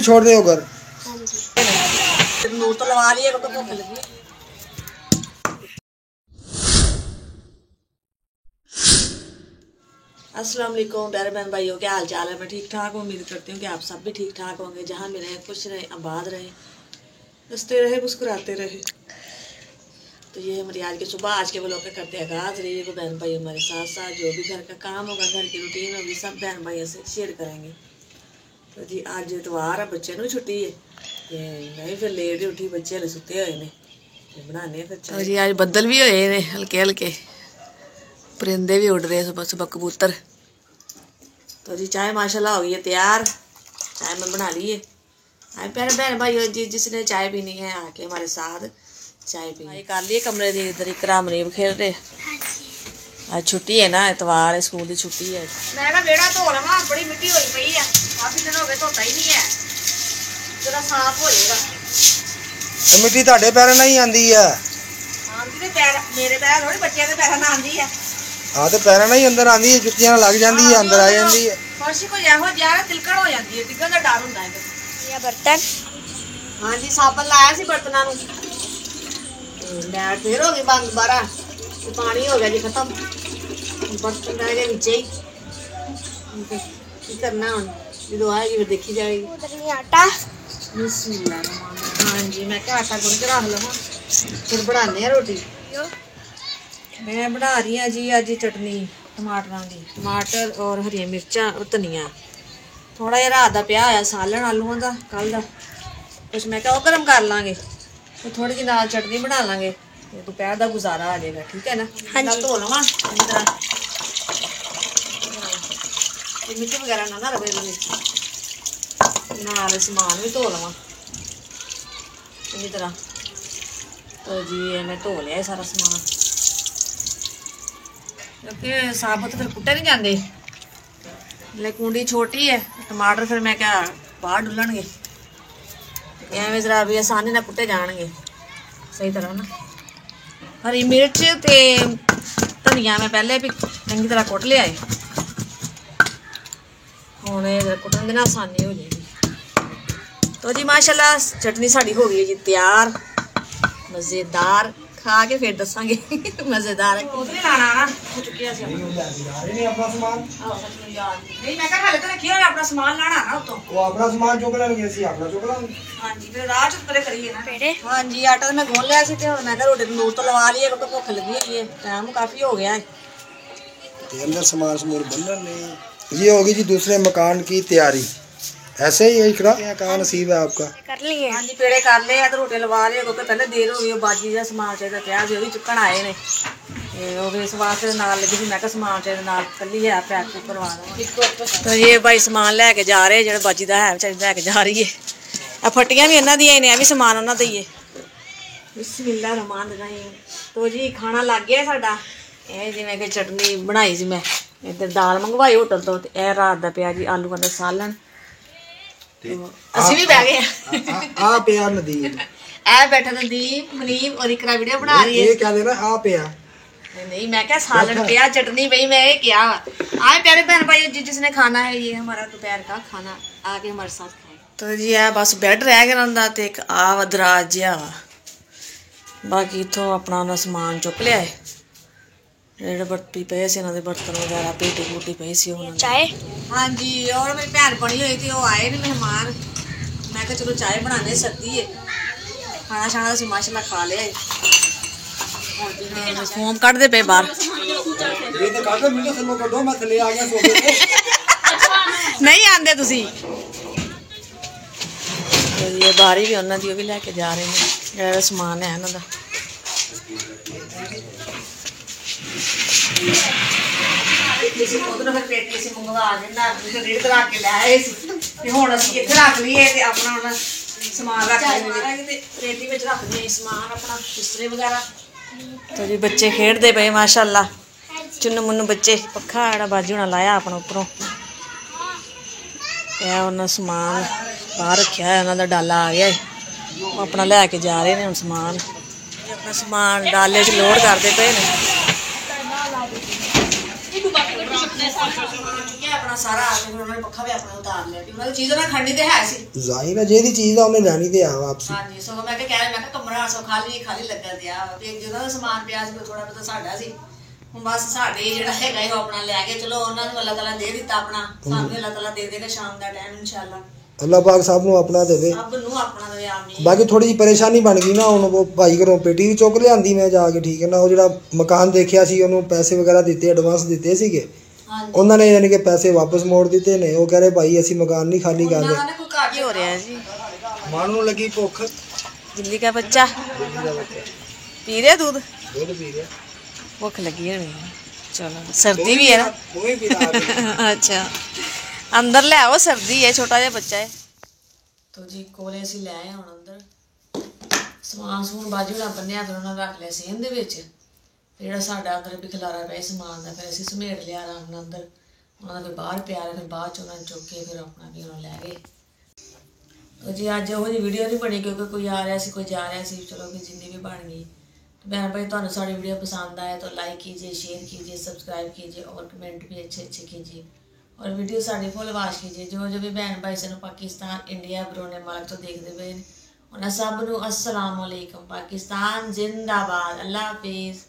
छोड़ रहे हो घर? नूर तो लगा लिए तो भूख लगी। अस्सलाम वालेकुम प्यारे बहन भाइयों, क्या हाल चाल है? मैं ठीक ठाक हूँ। उम्मीद करती हूँ कि आप सब भी ठीक ठाक होंगे। जहाँ भी रहें खुश रहें, आबाद रहें, हंसते रहे, मुस्कुराते रहे। तो ये हमारी आज की सुबह, आज के ब्लॉग का करते हैं आगाज़। रहिएगा बहन भाई हमारे साथ साथ। जो भी घर का काम होगा, घर की रूटीन होगी, सब बहन भाइयों से शेयर करेंगे। तो जी आज इतवार है, बच्चे को छुट्टी है तो मैं भी फिर लेट ही उठी, बच्चे हले सुते हुए ने बनाने फिर। तो जी आज बदल भी होए ने हल्के हल्के, परिंदे भी उड़ रहे हैं सुबह सुबह, कबूतर। तो जी चाय माशाल्लाह हो गई है तैयार। चाय मैं बना ली है। आए प्यारे बहन भाई जी, जिसने चाय पीनी है आके हमारे साथ चाय पी कर लिए। कमरे दी इधर इकराम मरीब खेल रहे। आज छुट्टी है ना, इतवार है, स्कूल की छुट्टी है। मैं ना बेड़ा धो लवा, बड़ी मिट्टी होई पई है, काफी दिन हो गए धोता ही नहीं है, जरा साफ हो जाएगा। मिट्टी ਤੁਹਾਡੇ ਪੈਰਾਂ ਨਾਲ ਹੀ ਆਂਦੀ ਆ। ਆਂਦੀ ਤੇ ਪੈਰ ਮੇਰੇ ਪੈਰ ਥੋੜੀ, ਬੱਚਿਆਂ ਦੇ ਪੈਰਾਂ ਨਾਲ ਆਂਦੀ ਹੈ। ਹਾਂ ਤੇ ਪੈਰਾਂ ਨਾਲ ਹੀ ਅੰਦਰ ਆਂਦੀ ਹੈ, ਜੁੱਤੀਆਂ ਨਾਲ ਲੱਗ ਜਾਂਦੀ ਹੈ, ਅੰਦਰ ਆ ਜਾਂਦੀ ਹੈ। ਫਰਸ਼ ਕੋ ਇਹੋ ਜਿਹਾ ਤਿਲਕਣ ਹੋ ਜਾਂਦੀ ਹੈ, ਡਿੱਗਣ ਦਾ ਡਰ ਹੁੰਦਾ ਹੈ। ਇਹ ਬਰਤਨ ਹਾਂਜੀ ਸਾਬਣ ਲਾਇਆ ਸੀ ਬਰਤਨਾਂ ਨੂੰ, ਮੈਟ ਫੇਰ ਹੋ ਗਈ ਬੰਦ ਬਾਰਾ, ਪਾਣੀ ਹੋ ਗਿਆ ਜੀ ਖਤਮ, ਬਰਤਨ ਰਹਿ ਗਏ ਵਿੱਚ ਹੀ। ਕੀ ਕਰਨਾ ਹੁਣ, ਜਦੋਂ ਆਏਗੀ ਫਿਰ ਦੇਖੀ ਜਾਏਗੀ। ਉਧਰ ਆਟਾ बिस्मिल्लाह। हाँ जी मैं क्या आटा गुन के रख लवा, फिर बनाने हैं रोटी। मैं बना रही हूँ जी अज चटनी टमाटर की, टमाटर और हरी मिर्चा और धनिया। थोड़ा जिहा रात का पिया होया सालन आलूआं का कल का, कुछ मैं क्या गर्म कर लाँगे, तो थोड़ी जी नाल चटनी बना लाँगे, दोपहर का गुजारा आ जाएगा। ठीक है ना? हाँ धो लवा मिट्टी वगैरह ना रवे, नाल समान भी धो लवा अच्छी तरह। तो जी मैं धो लिया सारा समान, क्योंकि साबुत फिर कुट्टे नहीं जाते, ले कुंडी छोटी है, टमाटर फिर मैं क्या बाहर डुलणगे, एवं जरा भी आसानी ना कुट्टे जाएंगे सही तरह ना। हरी मिर्च ते धनिया मैं पहले भी चंगी तरह कुट लिया है, हुण कुटन देना आसानी हो जाएगी। तो जी माशाल्लाह चटनी साड़ी हो गई है जी तैयार, मज़ेदार। खा के फिर दसांगे मज़ेदार है। लाना ना हो चुकी है अपना सामान, नहीं मैं हाले तो रखी अपना सामान लाना ना, तो वो अपना सामान चुक लेंगे, सी अपना चुक लेंगे। हां जी फिर राह च परे करिए ना पेड़े। हां जी आटा मैं गोल लिया सी, ते हुण मैं रोटी नूर तो लगा ली है, क्योंकि भुख लगी हुई है, टाइम काफी हो गया है। ते अंदर सामान समूर बनना नहीं। ये होगी जी दूसरे मकान की तैयारी। ऐसे ही इकरा कहाँ नसीब है आपका? कर लिए हाँ जी, पेड़े कर ले, तो रोटी लगा लिए, क्योंकि पहले देर हो गई, बाजी का समान चाहिए क्या जो भी चुकन आए ने, इस वास्ते नाल लगी थी, मैं क्या समान चाहिए नाल कली है पैक करवा दें। तो ये भाई समान लैके जा रहे, जो बाजी का है बेचारी लैके जा रही है। आ फट्टियां भी इन्हों दी ने, भी समान उन्होंने दी है। बिस्मिल्लाह रहमान रहीम। तो जी खाना लग गया साडा, ये जिवें कि चटनी बनाई सी मैं, इधर दाल मंगवाई होटल तो, यह रात का पिया जी आलूआं दा सालन। ਅਸੀਂ ਵੀ ਬਹਿ ਗਏ ਆ ਪਿਆ ਨਦੀਪ, ਐ ਬੈਠਾ ਨਦੀਪ ਮਨੀਪ और इकरा वीडियो बना रही है। ये क्या देना आ पिया नहीं मैं क्या सालन पिया चटनी भाई मैं क्या। आए प्यारे बहन भाई जिसने खाना है, ये हमारा दोपहर का खाना आके हमारे साथ खाए। तो जी है बस बेड रह गया उनका, तो एक आ दराज जिहा वा, बाकी इतों अपना उन्हें समान चुक लिया है, ਜਿਹੜੇ बर्ती पे से इन्होंने बर्तन वगैरह पेटी पूटी पे सी चाय। हाँ जी और मेरी भैन बनी हुई थी, वो आए नहीं मेहमान, मैं कहा चलो चाय बनाने, सर्दी है, खाना शाना तो माशाल्लाह खा लिया। फोम कटते पे बाहर नहीं आते तुसी। ये बारी भी उन्होंने भी लैके जा रहे हैं, जो समान है उन्होंने। उधर फिर पेटी से मंगवा देना, रेट करा के ले आए ते हुण असीं इत्थे रख लईए, ते अपना हुण समान रख लईए, पेटी विच रख दिए समान अपना बिस्तरे वगैरह। तो जी बच्चे खेडदे पे माशाल्लाह, चुन्नू मुन्नू बच्चे, पक्खा जेहड़ा बाजू होना लाया अपना उपरों, यह उन्होंने समान बाहर रखा है, उन्होंने डाला आ गया है, अपना लैके जा रहे हैं हुण समान, अपना समान डाले च लोड करते पे ने। अपना अपना सारा आके फिर उन्होंने पक्खा भी अपना उतार लिया कि उन्होंने चीज़ उन्होंने खड़नी तो है सी ਜ਼ਾਹਿਰ ਹੈ ਜਿਹਦੀ ਚੀਜ਼ ਆ ਉਹਨੇ ਲੈਣੀ ਤੇ ਆ ਵਾਪਸੀ। हाँ जी सो मैं कहा कमरा सो खाली लगा दिया ते जिन्हों का समान पिया सी थोड़ा बहुत साडा सी ਹੁਣ ਬਸ ਸਾਡੇ ਜਿਹੜਾ ਹੈਗਾ ਉਹ ਆਪਣਾ ਲੈ ਕੇ ਚਲੋ ਉਹਨਾਂ ਨੂੰ ਅੱਲਾਹ ਤਾਲਾ ਦੇ ਦਿੱਤਾ ਆਪਣਾ ਸਾਨੂੰ ਅੱਲਾਹ ਤਾਲਾ ਦੇ ਦੇਗਾ ਸ਼ਾਮ ਦਾ ਟਾਈਮ ਇਨਸ਼ਾਅੱਲਾ। ਅੱਲਾਹ ਪਾਕ ਸਭ ਨੂੰ ਆਪਣਾ ਦੇਵੇ, ਸਭ ਨੂੰ ਆਪਣਾ ਦੇਵੇ ਆਮੀਨ। ਬਾਕੀ ਥੋੜੀ ਜਿਹੀ ਪਰੇਸ਼ਾਨੀ ਬਣ ਗਈ ਨਾ, ਹੁਣ ਉਹ ਭਾਈ ਘਰੋਂ ਪੇਟੀ ਵੀ ਚੁੱਕ ਲਿਆਂਦੀ ਮੈਂ ਜਾ ਕੇ, ਠੀਕ ਹੈ ਨਾ। ਉਹ ਜਿਹੜਾ ਮਕਾਨ ਦੇਖਿਆ ਸੀ ਉਹਨੂੰ ਪੈਸੇ ਵਗੈਰਾ ਦਿੱਤੇ, ਐਡਵਾਂਸ ਦਿੱਤੇ ਸੀਗੇ, ਉਹਨਾਂ ਨੇ ਯਾਨੀ ਕਿ ਪੈਸੇ ਵਾਪਸ ਮੋੜ ਦਿੱਤੇ ਨੇ। ਉਹ ਕਹ ਰਹੇ ਭਾਈ ਅਸੀਂ ਮਕਾਨ ਨਹੀਂ ਖਾਲੀ ਕਰਦੇ। ਕੋਈ ਘਾਟ ਹੋ ਰਿਹਾ ਜੀ, ਮਨ ਨੂੰ ਲੱਗੀ ਭੁੱਖ। ਦਿੱਲੀ ਦਾ ਬੱਚਾ ਪੀ ਰਿਹਾ ਦੁੱਧ ਪੀ ਰਿਹਾ, ਭੁੱਖ ਲੱਗੀ ਹੋਣੀ। चलो सर्दी भी है ना अच्छा अंदर ले आओ, सर्दी है, छोटा जिहा बच्चा है। तो जी कोले असीं लै आए हुण अंदर समान समून बाजू ना बन्निया, फिर उन्होंने रख लिया सेन दे विच। ਜਿਹੜਾ ਸਾਡਾ ਅੰਦਰ ਵੀ ਖਿਲਾਰਾ ਪਿਆ ਸਮਾਨ ਦਾ, ਫਿਰ ਅਸੀਂ ਸਮੇਟ ਲਿਆ ਆਰਾਮ ਨਾਲ ਅੰਦਰ। ਉਹਨਾਂ ਦਾ ਫਿਰ ਬਾਹਰ ਪਿਆ ਰਿਹਾ, ਫਿਰ ਬਾਅਦ 'ਚ ਉਹਨਾਂ ਨੇ ਚੁੱਕ ਕੇ ਫਿਰ ਆਪਣਾ ਵੀ ਉਹਨਾਂ ਲੈ ਗਏ। तो जी ਅੱਜ ਉਹੋ ਜਿਹੀ ਵੀਡੀਓ ਨਹੀਂ ਬਣੀ ਕਿਉਂਕਿ ਕੋਈ ਆ ਰਿਹਾ ਸੀ ਕੋਈ जा रहा ਸੀ, चलो कि जिंनी भी बन गई। बहन भाई तो सारी वीडियो पसंद आए तो लाइक कीजिए, शेयर कीजिए, सब्सक्राइब कीजिए और कमेंट भी अच्छे कीजिए और वीडियो साड़ी फुल वाच कीजिए। जो भी बहन भाई सानू पाकिस्तान, इंडिया, बरोने मुल्क तो देखते पे उन्हें सब नू अस्सलाम वालेकुम। पाकिस्तान जिंदाबाद। अल्लाह हाफिज़।